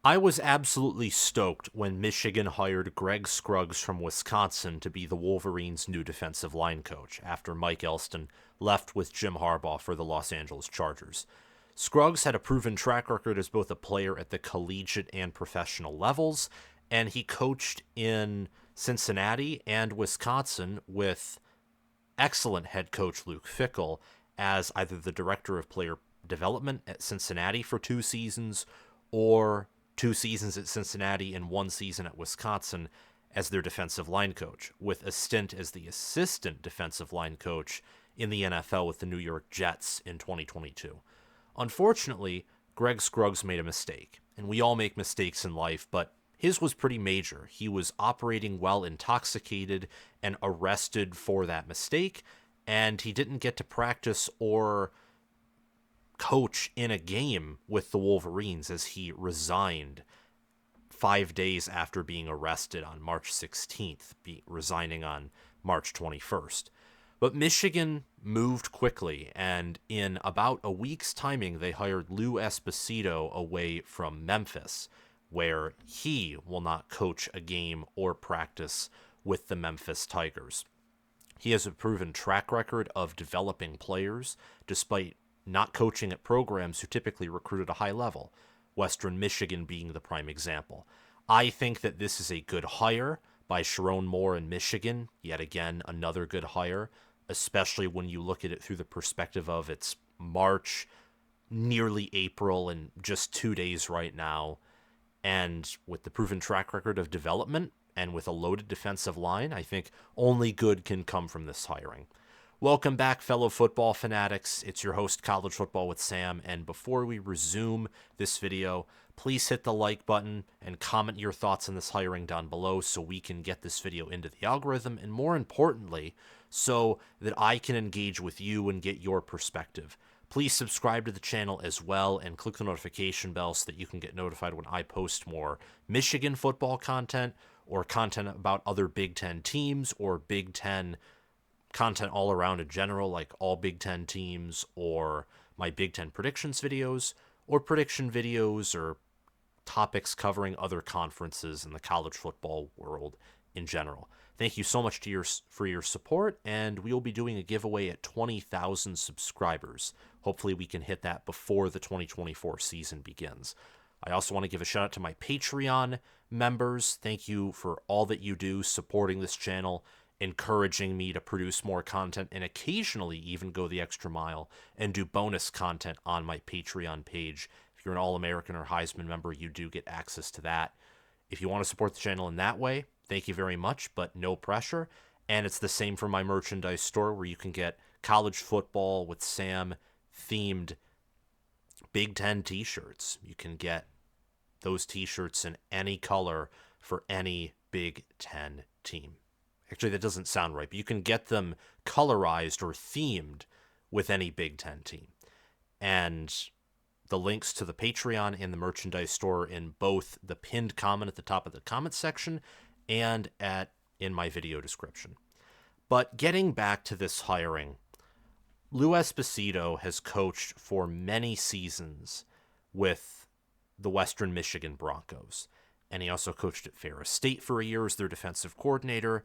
I was absolutely stoked when Michigan hired Greg Scruggs from Wisconsin to be the Wolverines' new defensive line coach after Mike Elston left with Jim Harbaugh for the Los Angeles Chargers. Scruggs had a proven track record as both a player at the collegiate and professional levels, and he coached in Cincinnati and Wisconsin with excellent head coach Luke Fickle as either the director of player development at Cincinnati for 2 seasons or 2 seasons at Cincinnati and 1 season at Wisconsin as their defensive line coach, with a stint as the assistant defensive line coach in the NFL with the New York Jets in 2022. Unfortunately, Greg Scruggs made a mistake, and we all make mistakes in life, but his was pretty major. He was operating while intoxicated and arrested for that mistake, and he didn't get to practice or coach in a game with the Wolverines as he resigned 5 days after being arrested on March 16th, resigning on March 21st. But Michigan moved quickly, and in about a week's timing, they hired Lou Esposito away from Memphis, where he will not coach a game or practice with the Memphis Tigers. He has a proven track record of developing players despite not coaching at programs who typically recruit at a high level, Western Michigan being the prime example. I think that this is a good hire by Sharon Moore in Michigan, yet again, another good hire, especially when you look at it through the perspective of it's March, nearly April, and just 2 days right now. And with the proven track record of development and with a loaded defensive line, I think only good can come from this hiring. Welcome back, fellow football fanatics. It's your host, College Football with Sam, and before we resume this video, please hit the like button and comment your thoughts on this hiring down below so we can get this video into the algorithm, and more importantly, so that I can engage with you and get your perspective. Please subscribe to the channel as well and click the notification bell so that you can get notified when I post more Michigan football content or content about other Big Ten teams or Big Ten content all around in general, like all Big Ten teams or my Big Ten predictions videos or prediction videos or topics covering other conferences in the college football world in general. Thank you so much for your support, and we will be doing a giveaway at 20,000 subscribers. Hopefully we can hit that before the 2024 season begins. I also want to give a shout out to my Patreon members. Thank you for all that you do supporting this channel, encouraging me to produce more content, and occasionally even go the extra mile and do bonus content on my Patreon page. If you're an All-American or Heisman member, you do get access to that. If you want to support the channel in that way, thank you very much, but no pressure. And it's the same for my merchandise store, where you can get College Football with Sam themed Big Ten t-shirts. You can get those t-shirts in any color for any Big Ten team. Actually, that doesn't sound right, but you can get them colorized or themed with any Big Ten team. And the links to the Patreon and the merchandise store in both the pinned comment at the top of the comment section and in my video description. But getting back to this hiring, Lou Esposito has coached for many seasons with the Western Michigan Broncos, and he also coached at Ferris State for a year as their defensive coordinator.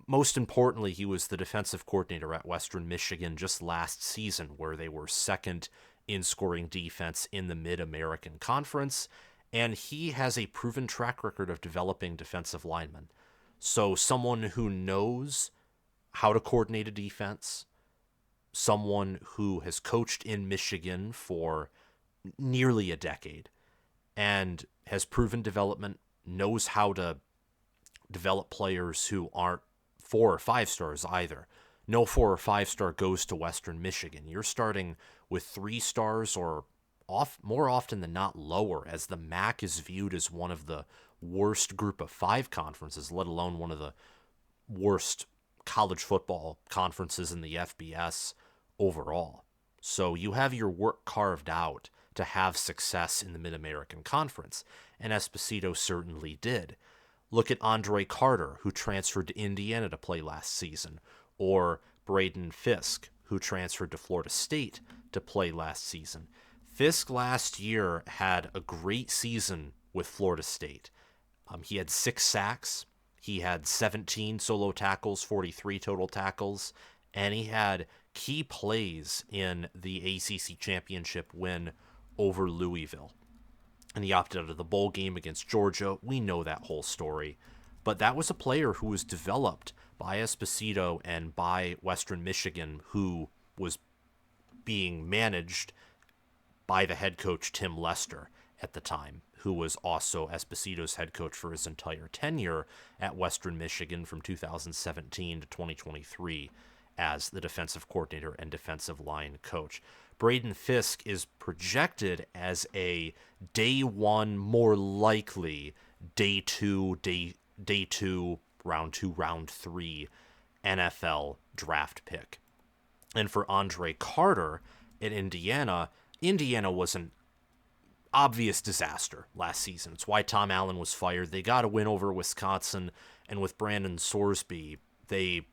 Most importantly, he was the defensive coordinator at Western Michigan just last season, where they were second in scoring defense in the Mid-American Conference, and he has a proven track record of developing defensive linemen. So someone who knows how to coordinate a defense, someone who has coached in Michigan for nearly a decade and has proven development, knows how to develop players who aren't 4 or 5 stars either. No 4 or 5 star goes to Western Michigan. You're starting with 3 stars or more often than not lower, as the MAC is viewed as one of the worst group of 5 conferences, let alone one of the worst college football conferences in the FBS overall. So you have your work carved out to have success in the Mid-American Conference, and Esposito certainly did. Look at Andre Carter, who transferred to Indiana to play last season, or Braden Fiske, who transferred to Florida State to play last season. Fiske last year had a great season with Florida State. He had 6 sacks. He had 17 solo tackles, 43 total tackles, and he had key plays in the ACC championship win over Louisville. And he opted out of the bowl game against Georgia. We know that whole story. But that was a player who was developed by Esposito and by Western Michigan, who was being managed by the head coach Tim Lester at the time, who was also Esposito's head coach for his entire tenure at Western Michigan from 2017 to 2023 as the defensive coordinator and defensive line coach. Braden Fiske is projected as a day one, more likely day two, round 2, round 3 NFL draft pick. And for Andre Carter at Indiana was an obvious disaster last season. It's why Tom Allen was fired. They got a win over Wisconsin, and with Brandon Sorsby, they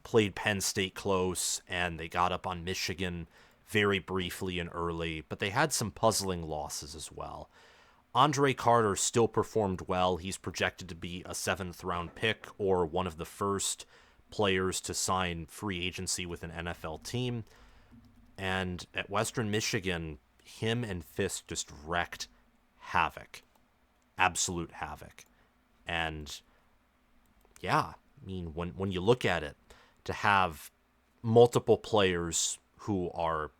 played Penn State close, and they got up on Michigan very briefly and early, but they had some puzzling losses as well. Andre Carter still performed well. He's projected to be a 7th-round pick or one of the first players to sign free agency with an NFL team. And at Western Michigan, him and Fiske just wreaked havoc. Absolute havoc. And yeah, I mean, when you look at it, to have multiple players who are,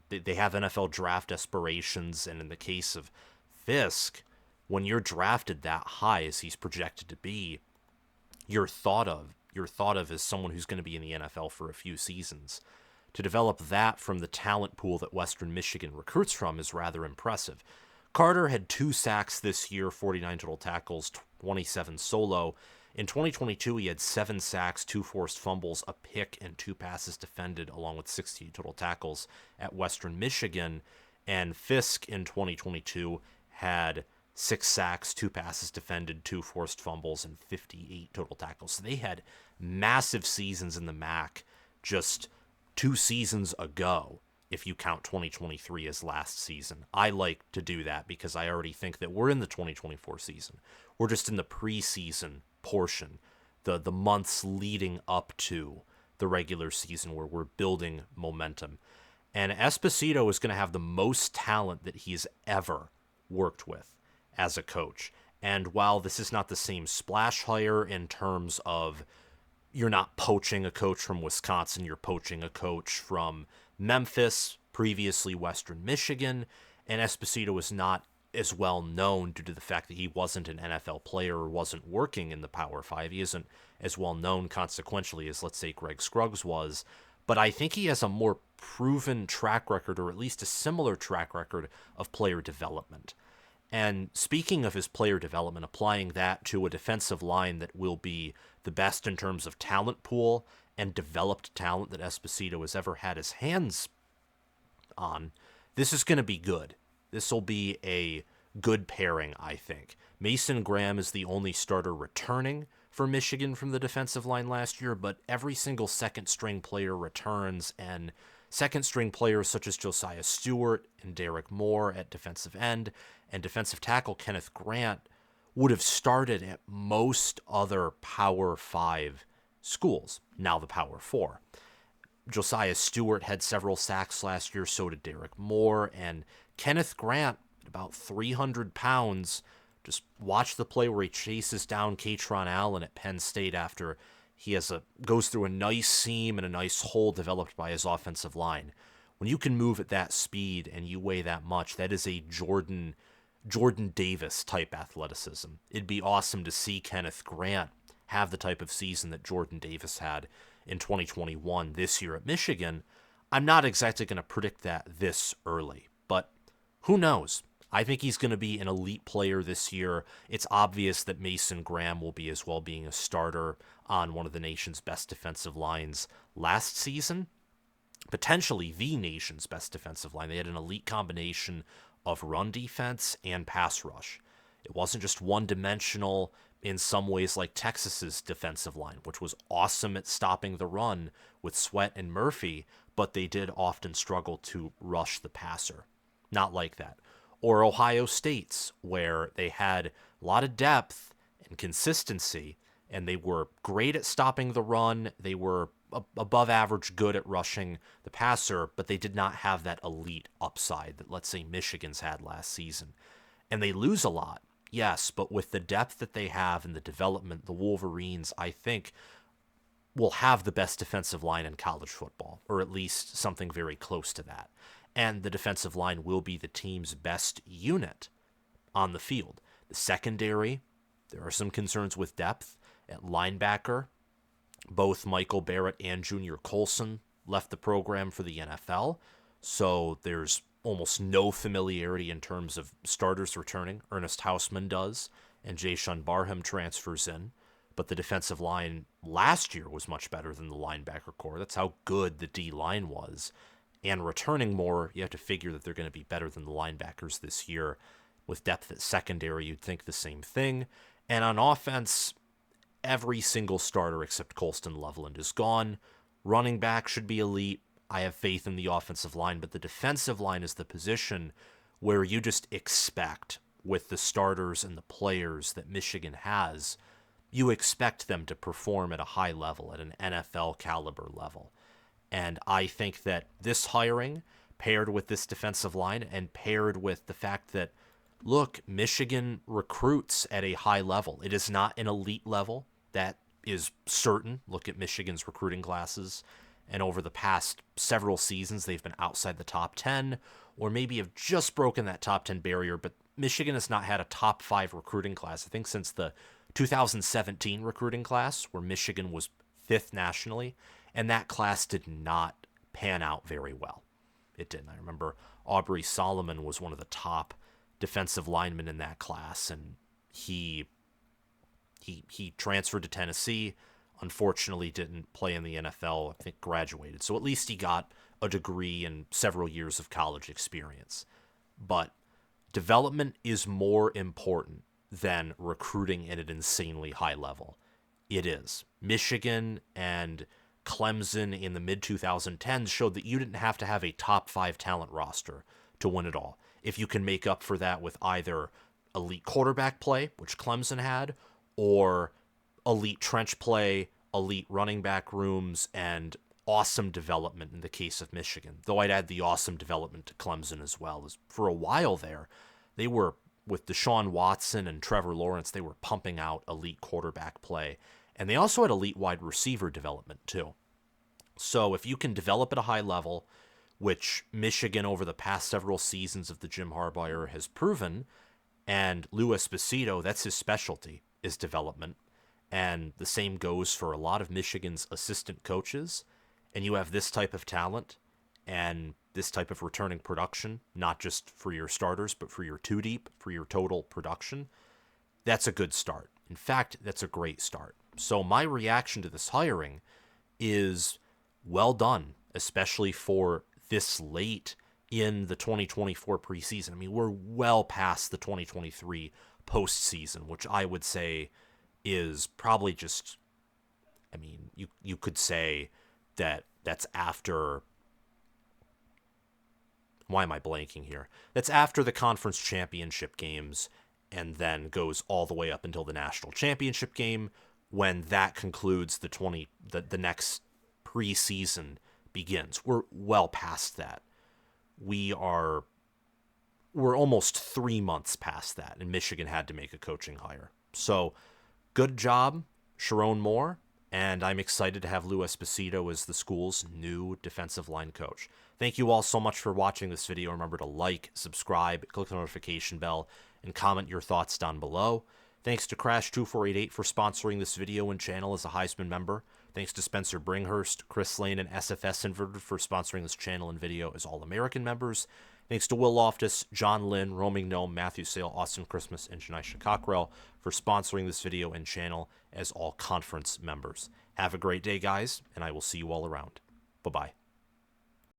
they have NFL draft aspirations, and in the case of Fiske, when you're drafted that high as he's projected to be, you're thought of as someone who's going to be in the NFL for a few seasons. To develop that from the talent pool that Western Michigan recruits from is rather impressive. Carter had 2 sacks this year, 49 total tackles, 27 solo. In 2022, he had 7 sacks, 2 forced fumbles, a pick, and 2 passes defended, along with 68 total tackles at Western Michigan. And Fiske in 2022 had 6 sacks, 2 passes defended, 2 forced fumbles, and 58 total tackles. So they had massive seasons in the MAC just 2 seasons ago, if you count 2023 as last season. I like to do that because I already think that we're in the 2024 season. We're just in the preseason portion, the months leading up to the regular season where we're building momentum. And Esposito is going to have the most talent that he's ever worked with as a coach. And while this is not the same splash hire in terms of you're not poaching a coach from Wisconsin, you're poaching a coach from Memphis, previously Western Michigan, and Esposito is not as well known due to the fact that he wasn't an NFL player or wasn't working in the Power 5. He isn't as well known consequentially as, let's say, Greg Scruggs was, but I think he has a more proven track record, or at least a similar track record, of player development. And speaking of his player development, applying that to a defensive line that will be the best in terms of talent pool and developed talent that Esposito has ever had his hands on, this is going to be good. This will be a good pairing, I think. Mason Graham is the only starter returning for Michigan from the defensive line last year, but every single second-string player returns, and second-string players such as Josiah Stewart and Derek Moore at defensive end and defensive tackle Kenneth Grant would have started at most other Power 5 schools, now the Power 4. Josiah Stewart had several sacks last year, so did Derek Moore, and Kenneth Grant, about 300 pounds, just watch the play where he chases down Katron Allen at Penn State after he goes through a nice seam and a nice hole developed by his offensive line. When you can move at that speed and you weigh that much, that is a Jordan Davis type athleticism. It'd be awesome to see Kenneth Grant have the type of season that Jordan Davis had in 2021 this year at Michigan. I'm not exactly going to predict that this early, but who knows? I think he's going to be an elite player this year. It's obvious that Mason Graham will be as well being a starter on one of the nation's best defensive lines last season. Potentially the nation's best defensive line. They had an elite combination of run defense and pass rush. It wasn't just one-dimensional in some ways like Texas's defensive line, which was awesome at stopping the run with Sweat and Murphy, but they did often struggle to rush the passer. Not like that. Or Ohio State's, where they had a lot of depth and consistency, and they were great at stopping the run. They were above average good at rushing the passer, but they did not have that elite upside that, let's say, Michigan's had last season. And they lose a lot, yes, but with the depth that they have and the development, the Wolverines, I think, will have the best defensive line in college football, or at least something very close to that. And the defensive line will be the team's best unit on the field. The secondary, there are some concerns with depth. At linebacker, both Michael Barrett and Junior Colson left the program for the NFL, so there's almost no familiarity in terms of starters returning. Ernest Hausman does, and Jayshon Barham transfers in. But the defensive line last year was much better than the linebacker core. That's how good the D-line was. And returning more, you have to figure that they're going to be better than the linebackers this year. With depth at secondary, you'd think the same thing. And on offense, every single starter except Colston Loveland is gone. Running back should be elite. I have faith in the offensive line, but the defensive line is the position where you just expect, with the starters and the players that Michigan has, you expect them to perform at a high level, at an NFL caliber level. And I think that this hiring, paired with this defensive line, and paired with the fact that, look, Michigan recruits at a high level. It is not an elite level. That is certain. Look at Michigan's recruiting classes. And over the past several seasons, they've been outside the top 10, or maybe have just broken that top 10 barrier. But Michigan has not had a top 5 recruiting class, I think, since the 2017 recruiting class, where Michigan was 5th nationally. And that class did not pan out very well. It didn't. I remember Aubrey Solomon was one of the top defensive linemen in that class, and he transferred to Tennessee. Unfortunately, didn't play in the NFL. I think graduated. So at least he got a degree and several years of college experience. But development is more important than recruiting at an insanely high level. It is. Michigan and Clemson in the mid-2010s showed that you didn't have to have a top 5 talent roster to win it all. If you can make up for that with either elite quarterback play, which Clemson had, or elite trench play, elite running back rooms, and awesome development in the case of Michigan. Though I'd add the awesome development to Clemson as well. As for a while there, they were, with Deshaun Watson and Trevor Lawrence, they were pumping out elite quarterback play. And they also had elite wide receiver development too. So if you can develop at a high level, which Michigan over the past several seasons of the Jim Harbaugh era has proven, and Lou Esposito, that's his specialty, is development. And the same goes for a lot of Michigan's assistant coaches. And you have this type of talent and this type of returning production, not just for your starters, but for your two deep, for your total production. That's a good start. In fact, that's a great start. So my reaction to this hiring is well done, especially for this late in the 2024 preseason. I mean, we're well past the 2023 postseason, which I would say is probably just, I mean, you could say that that's after, why am I blanking here? That's after the conference championship games and then goes all the way up until the national championship game, when that concludes the next preseason begins. We're well past that. We're almost 3 months past that, and Michigan had to make a coaching hire. So good job, Sharon Moore, and I'm excited to have Lou Esposito as the school's new defensive line coach. Thank you all so much for watching this video. Remember to like, subscribe, click the notification bell, and comment your thoughts down below. Thanks to Crash2488 for sponsoring this video and channel as a Heisman member. Thanks to Spencer Bringhurst, Chris Lane, and SFS Inverted for sponsoring this channel and video as All-American members. Thanks to Will Loftus, John Lynn, Roaming Gnome, Matthew Sale, Austin Christmas, and Shanisha Cockrell for sponsoring this video and channel as all conference members. Have a great day, guys, and I will see you all around. Bye-bye.